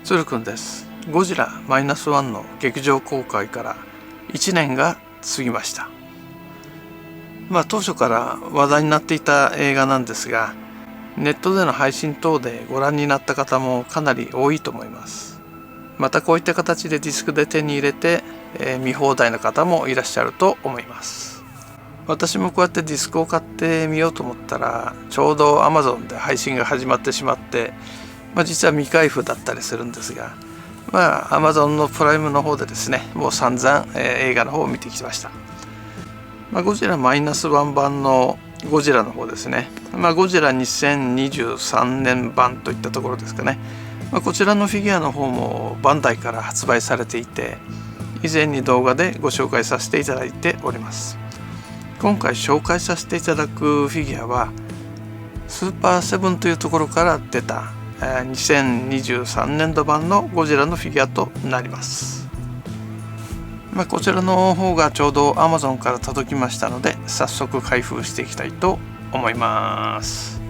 鶴くんです。ゴジラ -1 の劇場公開から1年が過ぎました。当初から話題になっていた映画なんですが、ネットでの配信等でご覧になった方もかなり多いと思います。またこういった形でディスクで手に入れて、見放題の方もいらっしゃると思います。私もこうやってディスクを買ってみようと思ったら、ちょうど Amazon で配信が始まってしまって、実は未開封だったりするんですが、Amazon のプライムの方でですね、もう散々、映画の方を見てきました。ゴジラ -1 版のゴジラの方ですね、ゴジラ2023年版といったところですかね。こちらのフィギュアの方もバンダイから発売されていて、以前に動画でご紹介させていただいております。今回紹介させていただくフィギュアはスーパーセブンというところから出た2023年度版のゴジラのフィギュアとなります。こちらの方がちょうど Amazon から届きましたので、早速開封していきたいと思います。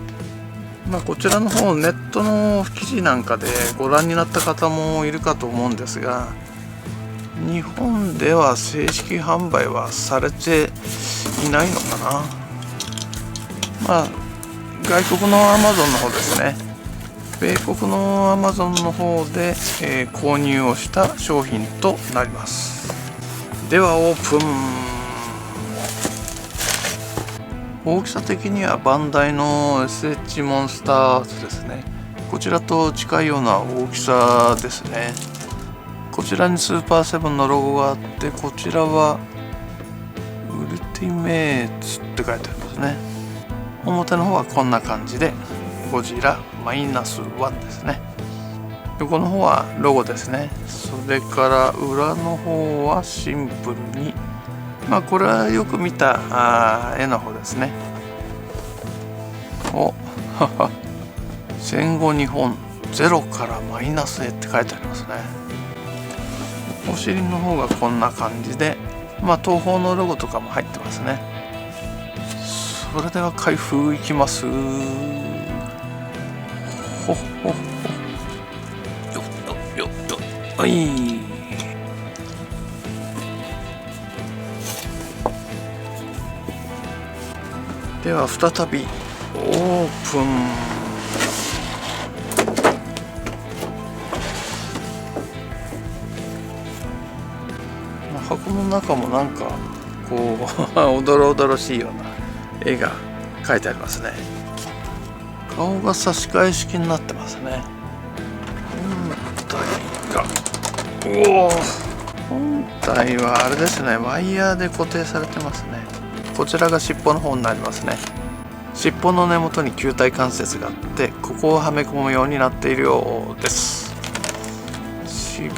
こちらの方ネットの記事なんかでご覧になった方もいるかと思うんですが、日本では正式販売はされていないのかな。外国の Amazon の方ですね、米国の Amazon の方で、購入をした商品となります。ではオープン。大きさ的にはバンダイの SH モンスターズですね。こちらと近いような大きさですね。こちらにスーパーセブンのロゴがあって、こちらはウルティメーツって書いてありますね。表の方はこんな感じでゴジラ -1 ですね。横の方はロゴですね。それから裏の方はシンプルに、これはよく見た絵の方ですね。戦後日本ゼロからマイナスへって書いてありますね。お尻の方がこんな感じで、東宝のロゴとかも入ってますね。それでは開封いきます。はい。では再びオープン。箱の中もなんかこうおどろおどろしいような絵が描いてありますね。顔が差し替え式になってますね。本体はあれですね、ワイヤーで固定されてますね。こちらが尻尾の方になりますね。尻尾の根元に球体関節があって、ここをはめ込むようになっているようです。尻尾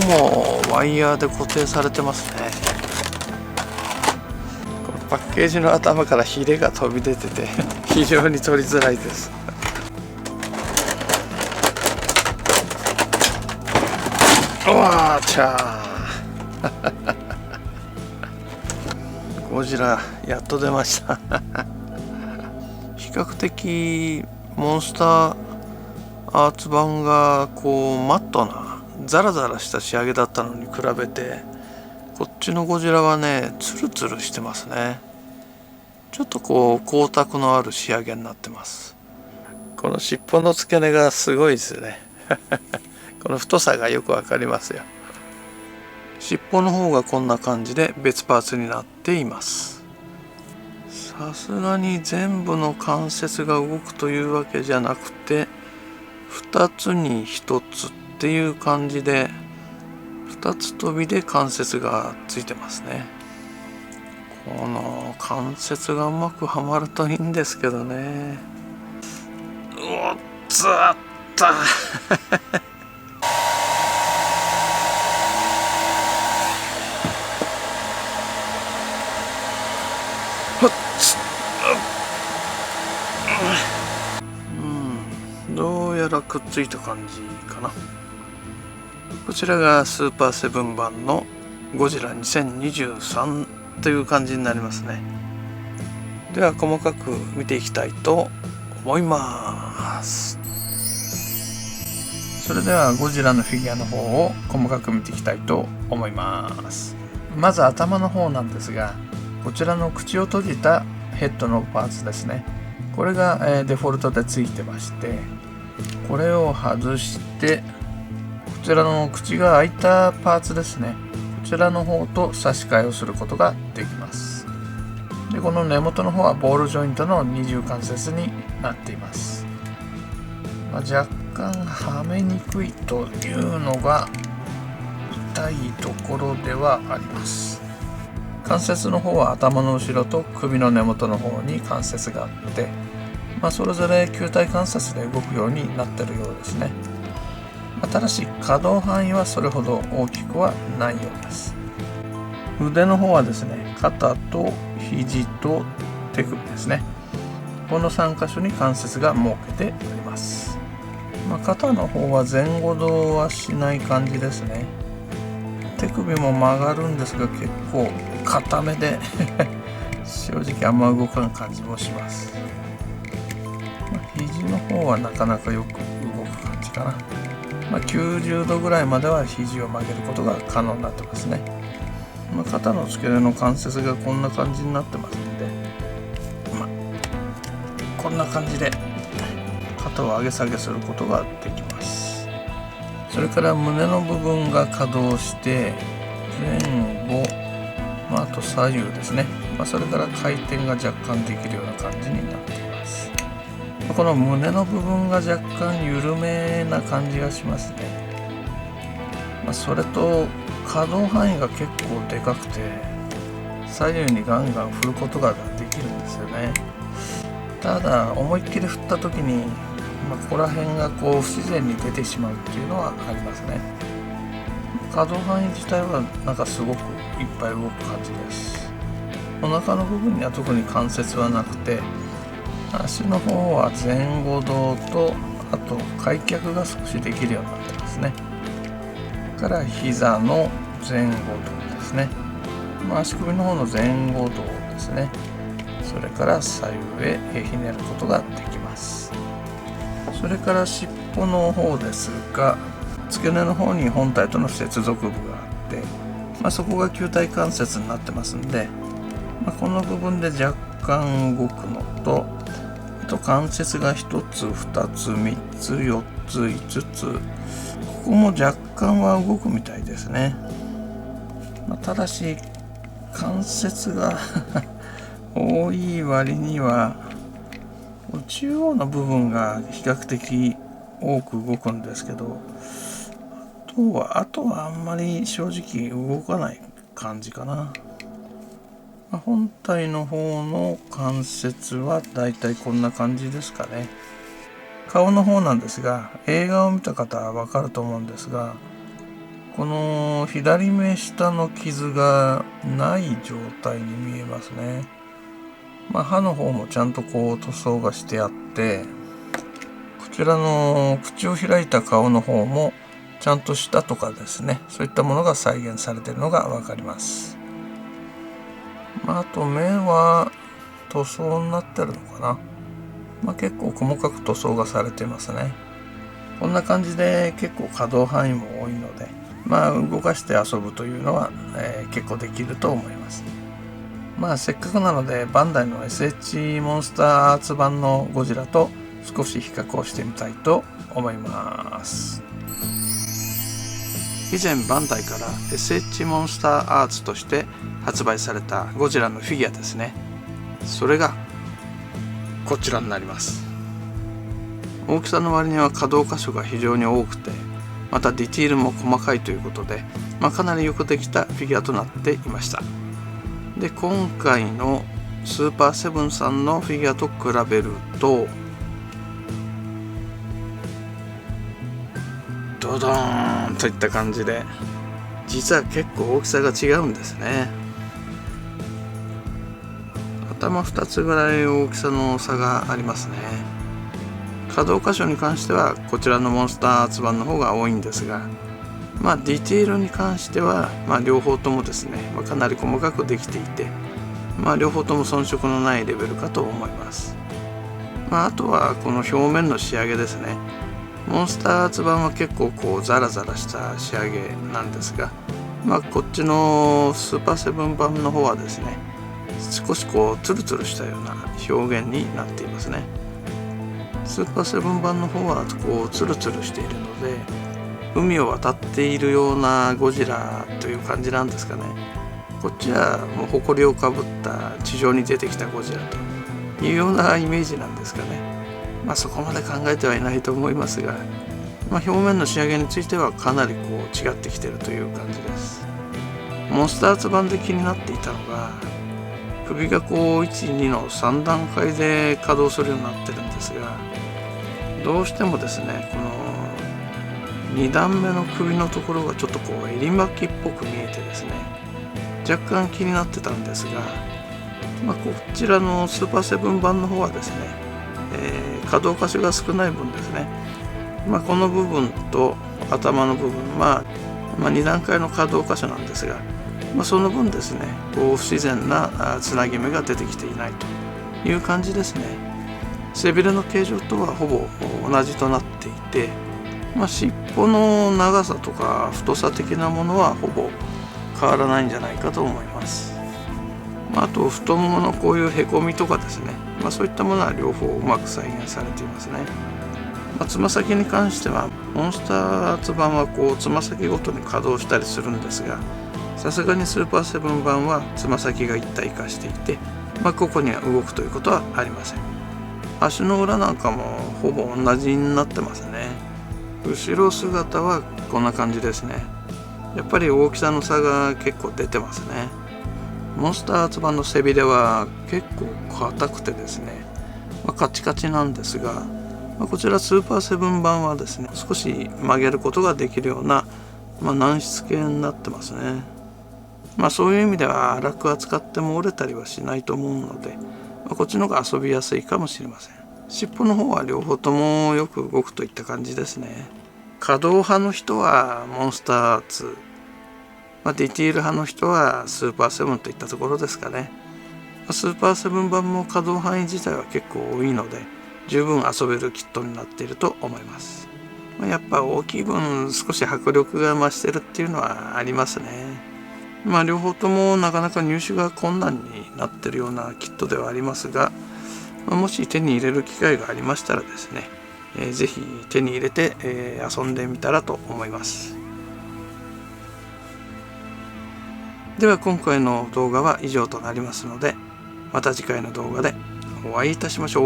もワイヤーで固定されてますね。このパッケージの頭からヒレが飛び出てて非常に取りづらいです。うわーちゃーゴジラやっと出ました比較的モンスターアーツ版がマットなザラザラした仕上げだったのに比べて、こっちのゴジラはねツルツルしてますね。ちょっと光沢のある仕上げになってます。この尻尾の付け根がすごいですねこの太さがよくわかりますよ。尻尾の方がこんな感じで別パーツになっています。さすがに全部の関節が動くというわけじゃなくて、2つに1つっていう感じで2つ飛びで関節がついてますね。この関節がうまくはまるといいんですけどね。おっつあったどうやらくっついた感じかな。こちらがスーパーセブン版のゴジラ2023という感じになりますね。では細かく見ていきたいと思います。それではゴジラのフィギュアの方を細かく見ていきたいと思います。まず頭の方なんですが、こちらの口を閉じたヘッドのパーツですね。これがデフォルトでついてまして、これを外してこちらの口が開いたパーツですね、こちらの方と差し替えをすることができます。でこの根元の方はボールジョイントの二重関節になっています。若干はめにくいというのが痛いところではあります。関節の方は頭の後ろと首の根元の方に関節があって、それぞれ球体関節で動くようになっているようですね。ただし可動範囲はそれほど大きくはないようです。腕の方はですね、肩と肘と手首ですね、この3箇所に関節が設けてあります。肩の方は前後動はしない感じですね。手首も曲がるんですが結構硬めで正直あんま動かん感じもします。肘の方はなかなかよく動く感じかな。90度ぐらいまでは肘を曲げることが可能になってますね。肩の付け根の関節がこんな感じになってますので、こんな感じで肩を上げ下げすることができます。それから胸の部分が可動して前後、あと左右ですね、それから回転が若干できるような感じになっています。この胸の部分が若干緩めな感じがしますね。それと可動範囲が結構でかくて左右にガンガン振ることができるんですよね。ただ思いっきり振った時に、ここら辺が不自然に出てしまうっていうのはありますね。可動範囲自体はすごくいっぱい動く感じです。お腹の部分には特に関節はなくて、足の方は前後動とあと開脚が少しできるようになってますね。から膝の前後動ですね、足首の方の前後動ですね。それから左右へひねることができます。それから尻尾の方ですが、付け根の方に本体との接続部があって、そこが球体関節になってますんで、この部分で若干動くのと、あと関節が1つ2つ3つ4つ5つ、ここも若干は動くみたいですね。ただし関節が多い割には中央の部分が比較的多く動くんですけど、あとはあんまり正直動かない感じかな。本体の方の関節はだいたいこんな感じですかね。顔の方なんですが、映画を見た方はわかると思うんですが、この左目下の傷がない状態に見えますね。歯の方もちゃんと塗装がしてあって、こちらの口を開いた顔の方もちゃんと舌とかですね、そういったものが再現されているのがわかります。あと目は塗装になってるのかな。結構細かく塗装がされていますね。こんな感じで結構可動範囲も多いので、動かして遊ぶというのは、結構できると思います。せっかくなのでバンダイの SH モンスターアーツ版のゴジラと少し比較をしてみたいと思います。以前バンダイから SH モンスターアーツとして発売されたゴジラのフィギュアですね。それがこちらになります。大きさの割には可動箇所が非常に多くて、またディティールも細かいということで、かなりよくできたフィギュアとなっていました。で今回のスーパーセブンさんのフィギュアと比べるとドドーンといった感じで、実は結構大きさが違うんですね。頭2つぐらい大きさの差がありますね。可動箇所に関してはこちらのモンスターアーツ版の方が多いんですが、ディテールに関しては、両方ともですね、かなり細かくできていて、両方とも遜色のないレベルかと思います。あとはこの表面の仕上げですね。モンスターアーツ版は結構こうザラザラした仕上げなんですが、こっちのスーパーセブン版の方はですね、少しこうツルツルしたような表現になっていますね。スーパーセブン版の方はこうツルツルしているので、海を渡っているようなゴジラという感じなんですかね。こっちはもう埃をかぶった地上に出てきたゴジラというようなイメージなんですかね。そこまで考えてはいないと思いますが、表面の仕上げについてはかなりこう違ってきているという感じです。モンスターアーツ版で気になっていたのが、首がこう1、2の3段階で稼働するようになってるんですが、どうしてもですね、この2段目の首のところがちょっとこう襟巻きっぽく見えてですね、若干気になってたんですが、こちらのスーパーセブン版の方はですね、可動箇所が少ない分ですね、この部分と頭の部分、2段階の可動箇所なんですが、その分ですね、こう不自然なつなぎ目が出てきていないという感じですね。背びれの形状とはほぼ同じとなっていて、尻尾の長さとか太さ的なものはほぼ変わらないんじゃないかと思います。あと太もものこういうへこみとかですね、そういったものは両方うまく再現されていますね。つま先に関してはモンスターアーツ版はこうつま先ごとに稼働したりするんですが、さすがにスーパーセブン版はつま先が一体化していて、ここには動くということはありません。足の裏なんかもほぼ同じになってますね。後ろ姿はこんな感じですね。やっぱり大きさの差が結構出てますね。モンスターアーツ版の背びれは結構硬くてですね、カチカチなんですが、こちらスーパーセブン版はですね、少し曲げることができるような、軟質系になってますね。そういう意味では荒く扱っても折れたりはしないと思うので、こっちの方が遊びやすいかもしれません。尻尾の方は両方ともよく動くといった感じですね。可動派の人はモンスターアーツ、ディティール派の人はスーパーセブンといったところですかね。スーパーセブン版も可動範囲自体は結構多いので、十分遊べるキットになっていると思います。やっぱ大きい分少し迫力が増してるっていうのはありますね。両方ともなかなか入手が困難になっているようなキットではありますが、もし手に入れる機会がありましたらですね、ぜひ手に入れて、遊んでみたらと思います。では今回の動画は以上となりますので、また次回の動画でお会いいたしましょう。